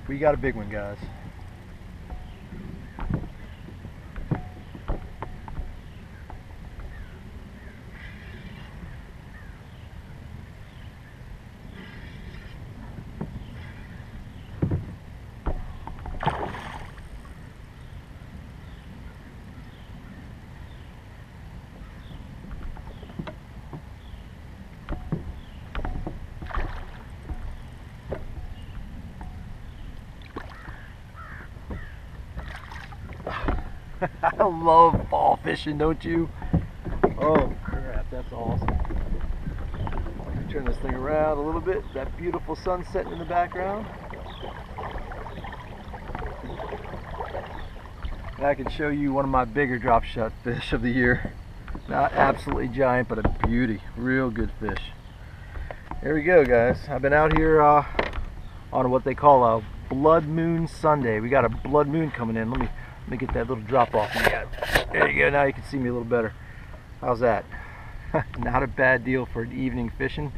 We got a big one, guys. I love fall fishing, don't you? Oh crap, that's awesome. Turn this thing around a little bit. That beautiful sun setting in the background. And I can show you one of my bigger drop shot fish of the year. Not absolutely giant, but a beauty. Real good fish. There we go, guys. I've been out here on what they call a blood moon Sunday. We got a blood moon coming in. Let me get that little drop off. There you go. Now you can see me a little better. How's that? Not a bad deal for an evening fishing.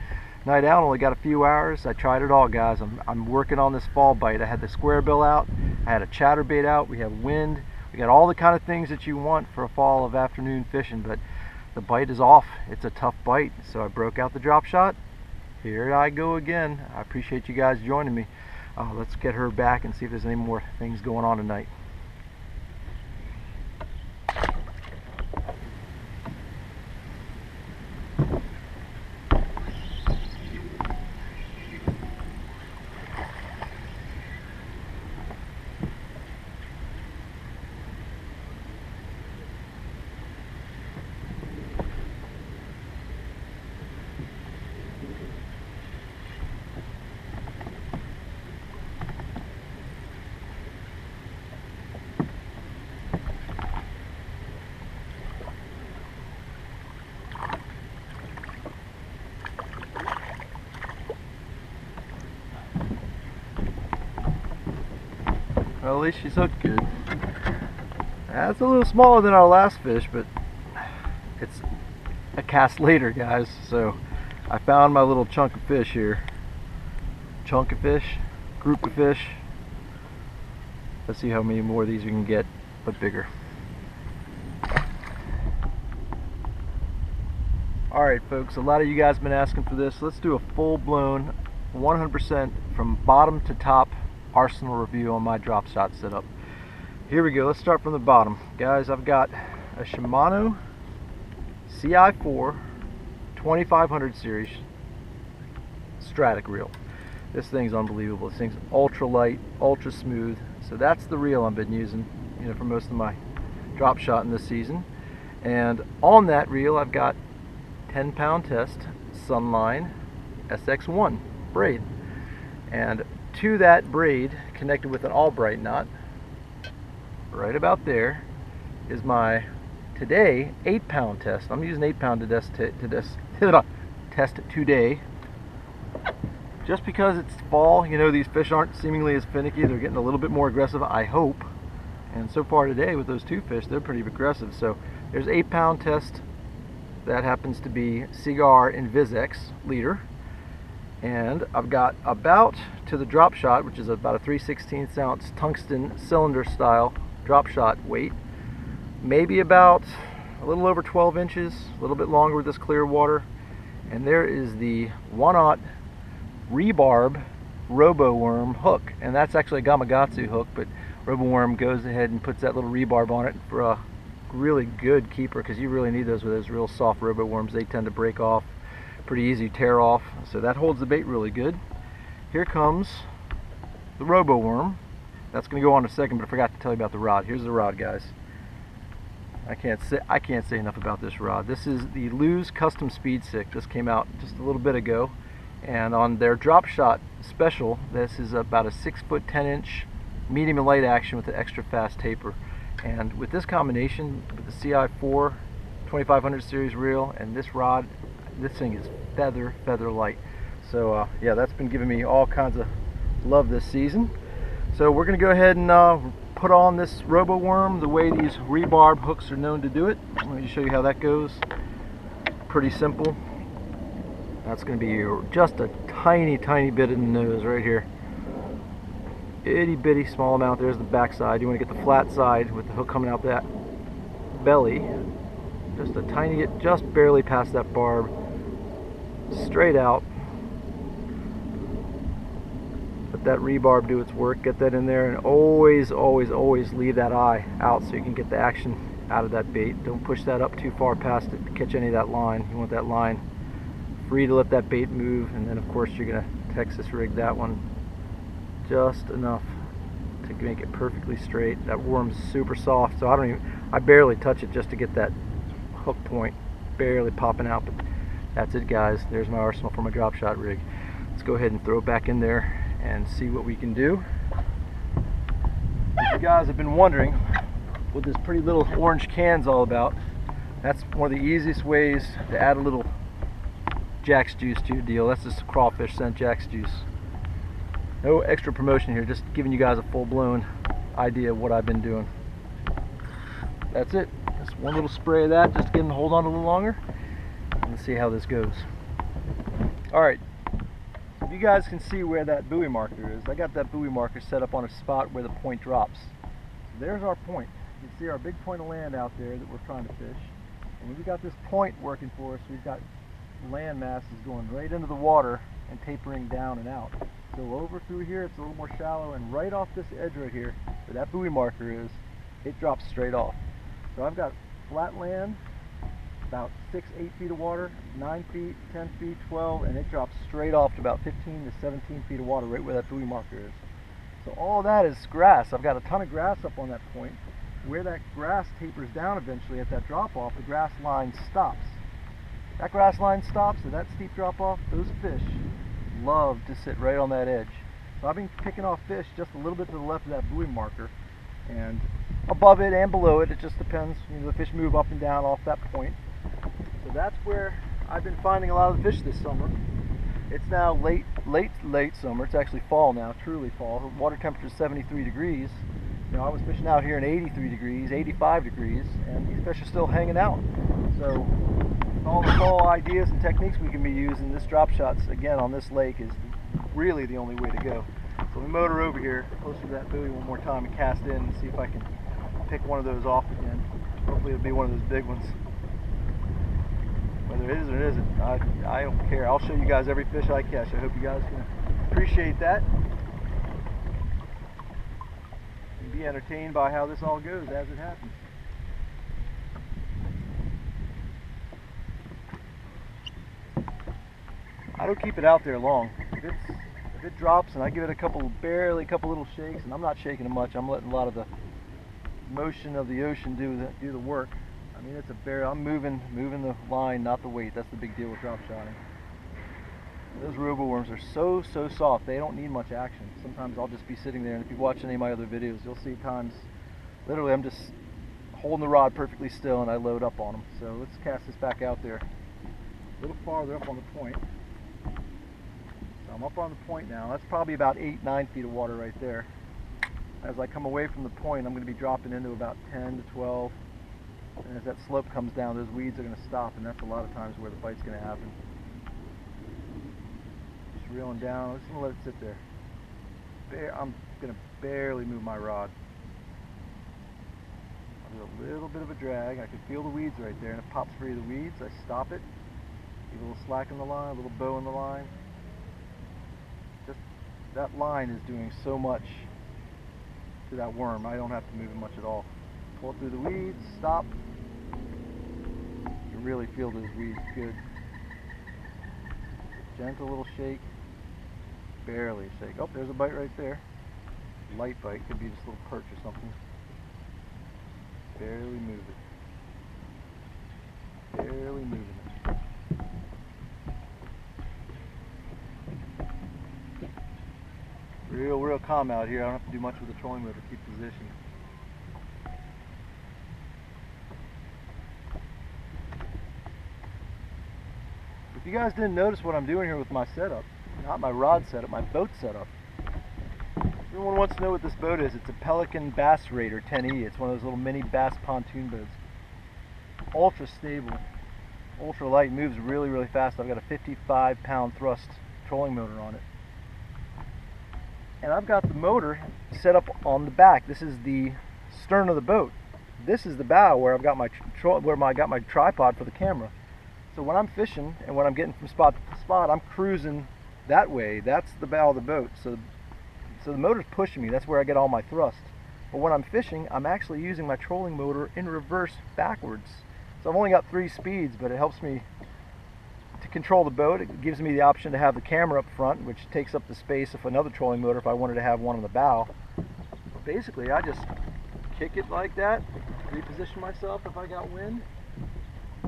Night out, only got a few hours. I tried it all, guys. I'm working on this fall bite. I had the square bill out. I had a chatterbait out. We have wind. We got all the kind of things that you want for a fall of afternoon fishing, but the bite is off. It's a tough bite. So I broke out the drop shot. Here I go again. I appreciate you guys joining me. Let's get her back and see if there's any more things going on tonight. Well, at least she's hooked good. That's a little smaller than our last fish, but it's a cast later, guys. So I found my little chunk of fish here. Chunk of fish, group of fish. Let's see how many more of these we can get, but bigger. Alright folks, a lot of you guys have been asking for this. Let's do a full-blown 100% from bottom to top arsenal review on my drop shot setup. Here we go. Let's start from the bottom, guys. I've got a Shimano CI4 2500 series Stratic reel. This thing's unbelievable. This thing's ultra light, ultra smooth. So that's the reel I've been using, for most of my drop shotting this season. And on that reel, I've got 10-pound test Sunline SX1 braid, and to that braid, connected with an Albright knot, right about there, is my today 8-pound test. I'm using 8-pound test today, just because it's fall. These fish aren't seemingly as finicky. They're getting a little bit more aggressive, I hope. And so far today, with those two fish, they're pretty aggressive. So there's 8-pound test. That happens to be Seaguar Invisex leader. And I've got about to the drop shot, which is about a 3/16 ounce tungsten cylinder style drop shot weight, maybe about a little over 12 inches, a little bit longer with this clear water. And there is the 1/0 rebarb RoboWorm hook, and that's actually a Gamakatsu hook, but RoboWorm goes ahead and puts that little rebarb on it for a really good keeper, because you really need those with those real soft RoboWorms. They tend to break off pretty easy, tear off, so that holds the bait really good. Here comes the RoboWorm. That's going to go on in a second, but I forgot to tell you about the rod. Here's the rod, guys. I can't say enough about this rod. This is the Lew's Custom Speed Stick. This came out just a little bit ago, and on their drop shot special, this is about a 6-foot 10-inch medium and light action with an extra fast taper. And with this combination, with the CI4 2500 series reel and this rod, this thing is feather light. So yeah, that's been giving me all kinds of love this season. So we're going to go ahead and put on this RoboWorm the way these rebarb hooks are known to do it. Let me show you how that goes. Pretty simple. That's going to be just a tiny bit in the nose right here. itty bitty small amount. There's the back side. You want to get the flat side with the hook coming out that belly. Just a tiny, just barely past that barb. Straight out. Let that rebarb do its work. Get that in there, and always, always, always leave that eye out so you can get the action out of that bait. Don't push that up too far past it to catch any of that line. You want that line free to let that bait move, and then of course you're gonna Texas rig that one just enough to make it perfectly straight. That worm's super soft, so I barely touch it just to get that hook point barely popping out. But that's it, guys. There's my arsenal for my drop shot rig. Let's go ahead and throw it back in there and see what we can do. If you guys have been wondering what this pretty little orange can's all about, that's one of the easiest ways to add a little Jack's Juice to your deal. That's just crawfish scent Jack's Juice. No extra promotion here, just giving you guys a full-blown idea of what I've been doing. That's it. Just one little spray of that, just to get them to hold on a little longer. Let's see how this goes. Alright, if you guys can see where that buoy marker is, I got that buoy marker set up on a spot where the point drops. There's our point. You can see our big point of land out there that we're trying to fish. And we've got this point working for us. We've got land masses going right into the water and tapering down and out. So over through here it's a little more shallow, and right off this edge right here where that buoy marker is, it drops straight off. So I've got flat land, about 6-8 feet of water, 9 feet, 10 feet, 12, and it drops straight off to about 15 to 17 feet of water right where that buoy marker is. So all that is grass. I've got a ton of grass up on that point. Where that grass tapers down eventually at that drop off, the grass line stops. That grass line stops and that steep drop off, those fish love to sit right on that edge. So I've been picking off fish just a little bit to the left of that buoy marker, and above it and below it, it just depends. You know, the fish move up and down off that point. So that's where I've been finding a lot of the fish this summer. It's now late summer. It's actually fall now, truly fall. The water temperature is 73 degrees. You know, I was fishing out here in 83 degrees, 85 degrees, and these fish are still hanging out. So all the fall ideas and techniques we can be using, this drop shots again on this lake is really the only way to go. So we motor over here closer to that buoy one more time and cast in and see if I can pick one of those off again. Hopefully it'll be one of those big ones. Whether it is or it isn't, I don't care. I'll show you guys every fish I catch. I hope you guys can appreciate that and be entertained by how this all goes as it happens. I don't keep it out there long. If it drops and I give it barely a couple little shakes, and I'm not shaking it much, I'm letting a lot of the motion of the ocean do the work. I mean, I'm moving the line, not the weight. That's the big deal with drop shotting. Those robo worms are so soft. They don't need much action. Sometimes I'll just be sitting there, and if you watch any of my other videos, you'll see times literally I'm just holding the rod perfectly still and I load up on them. So let's cast this back out there a little farther up on the point. So I'm up on the point now. That's probably about 8-9 feet of water right there. As I come away from the point, I'm going to be dropping into about 10 to 12. And as that slope comes down, those weeds are going to stop, and that's a lot of times where the bite's going to happen. Just reeling down. I'm just going to let it sit there. I'm going to barely move my rod. I'll do a little bit of a drag. I can feel the weeds right there, and it pops free of the weeds. I stop it. Give a little slack in the line, a little bow in the line. Just that line is doing so much to that worm. I don't have to move it much at all. Pull it through the weeds, stop. You can really feel those weeds good. Gentle little shake, barely a shake. Oh, there's a bite right there. Light bite, could be just a little perch or something. Barely move it. Barely moving it. Real calm out here. I don't have to do much with the trolling motor to keep position. If you guys didn't notice what I'm doing here with my setup, not my rod setup, my boat setup. Everyone wants to know what this boat is. It's a Pelican Bass Raider 10E. It's one of those little mini bass pontoon boats. Ultra stable, ultra light, moves really fast. I've got a 55-pound thrust trolling motor on it. and I've got the motor set up on the back. This is the stern of the boat. This is the bow where I've got my got my tripod for the camera. So when I'm fishing and when I'm getting from spot to spot, I'm cruising that way. That's the bow of the boat. So the motor's pushing me. That's where I get all my thrust. But when I'm fishing, I'm actually using my trolling motor in reverse backwards. So I've only got 3 speeds, but it helps me to control the boat. It gives me the option to have the camera up front, which takes up the space of another trolling motor if I wanted to have one on the bow. But basically, I just kick it like that, reposition myself if I got wind,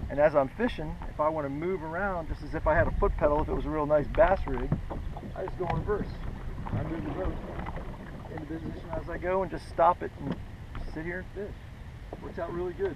and as I'm fishing, if I want to move around, just as if I had a foot pedal, if it was a real nice bass rig, I just go in reverse. I move the boat into position as I go and just stop it and sit here and fish. Works out really good.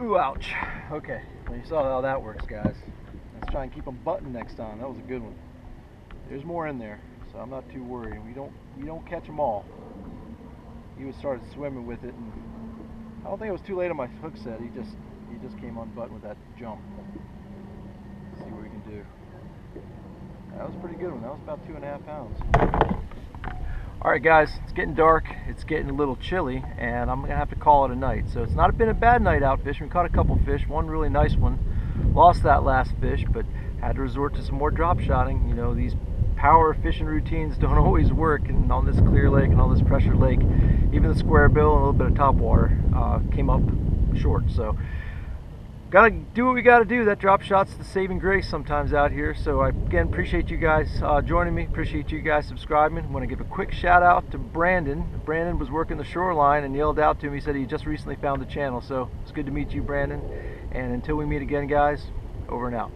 Ooh, ouch. Okay, well, you saw how that works, guys. Let's try and keep them buttoned next time. That was a good one. There's more in there, so I'm not too worried. We don't catch them all. He started swimming with it, and I don't think it was too late on my hook set. He just came unbuttoned with that jump. Let's see what we can do. That was a pretty good one. That was about 2.5 pounds. Alright guys, it's getting dark, it's getting a little chilly, and I'm going to have to call it a night. So it's not been a bad night out fishing. We caught a couple fish, one really nice one. Lost that last fish, but had to resort to some more drop shotting. You know, these power fishing routines don't always work, and on this clear lake and on this pressure lake, even the square bill and a little bit of top water came up short. So gotta do what we gotta do. That drop shot's the saving grace sometimes out here. So I again appreciate you guys joining me, appreciate you guys subscribing. I want to give a quick shout out to Brandon. Brandon was working the shoreline and yelled out to me, said he just recently found the channel. So it's good to meet you, Brandon, and until we meet again, guys, over and out.